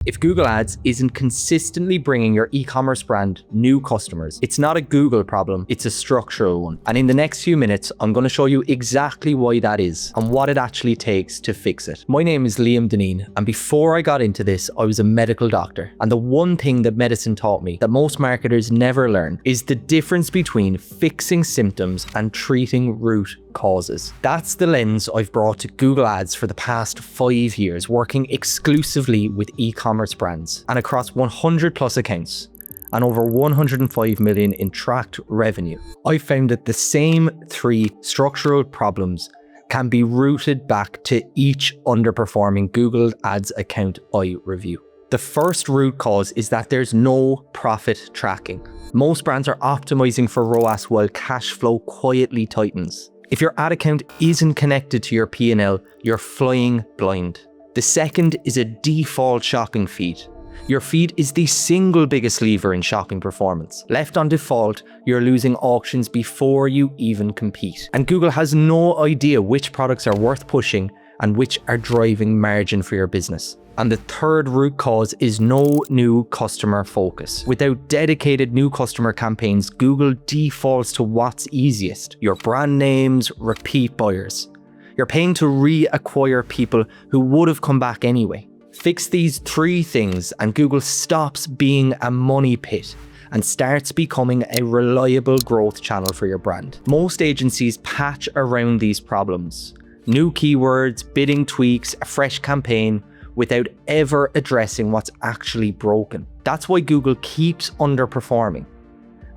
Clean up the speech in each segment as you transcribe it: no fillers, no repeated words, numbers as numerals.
If Google Ads isn't consistently bringing your e-commerce brand new customers, it's not a Google problem, it's a structural one. And in the next few minutes, I'm going to show you exactly why that is and what it actually takes to fix it. My name is Liam Deneen, and before I got into this, I was a medical doctor. And the one thing that medicine taught me that most marketers never learn is the difference between fixing symptoms and treating root causes. That's the lens I've brought to Google Ads for the past 5 years, working exclusively with e-commerce brands and across 100 plus accounts and over 105 million in tracked revenue. I found that the same 3 structural problems can be routed back to each underperforming Google Ads account I review. The first root cause is that there's no profit tracking. Most brands are optimizing for ROAS while cash flow quietly tightens. If your ad account isn't connected to your P&L, you're flying blind. The second is a default shopping feed. Your feed is the single biggest lever in shopping performance. Left on default, you're losing auctions before you even compete. And Google has no idea which products are worth pushing and which are driving margin for your business. And the third root cause is no new customer focus. Without dedicated new customer campaigns, Google defaults to what's easiest: your brand names, repeat buyers. You're paying to reacquire people who would have come back anyway. Fix these 3 things and Google stops being a money pit and starts becoming a reliable growth channel for your brand. Most agencies patch around these problems. New keywords, bidding tweaks, a fresh campaign, without ever addressing what's actually broken. That's why Google keeps underperforming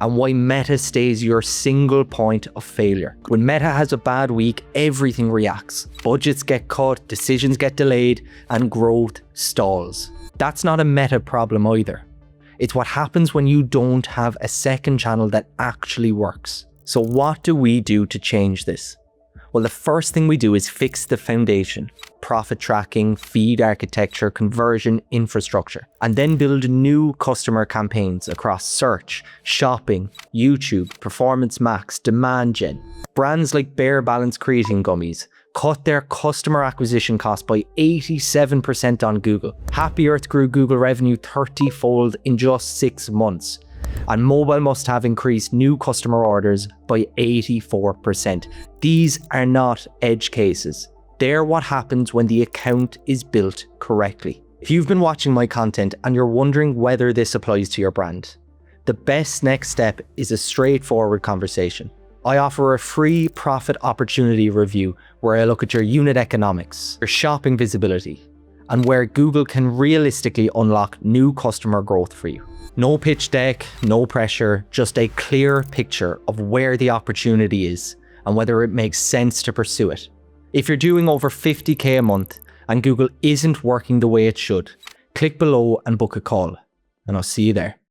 and why Meta stays your single point of failure. When Meta has a bad week, everything reacts. Budgets get cut, decisions get delayed, and growth stalls. That's not a Meta problem either. It's what happens when you don't have a second channel that actually works. So what do we do to change this? Well, the first thing we do is fix the foundation: profit tracking, feed architecture, conversion infrastructure, and then build new customer campaigns across search, shopping, YouTube, performance max, demand gen. Brands like Bare Balance Creatine Gummies cut their customer acquisition cost by 87% on Google. Happy Earth grew Google revenue 30-fold in just 6 months. And Mobile Must Have increased new customer orders by 84%. These are not edge cases. They're what happens when the account is built correctly. If you've been watching my content and you're wondering whether this applies to your brand, the best next step is a straightforward conversation. I offer a free profit opportunity review where I look at your unit economics, your shopping visibility, and where Google can realistically unlock new customer growth for you. No pitch deck, no pressure, just a clear picture of where the opportunity is and whether it makes sense to pursue it. If you're doing over 50k a month and Google isn't working the way it should, click below and book a call, and I'll see you there.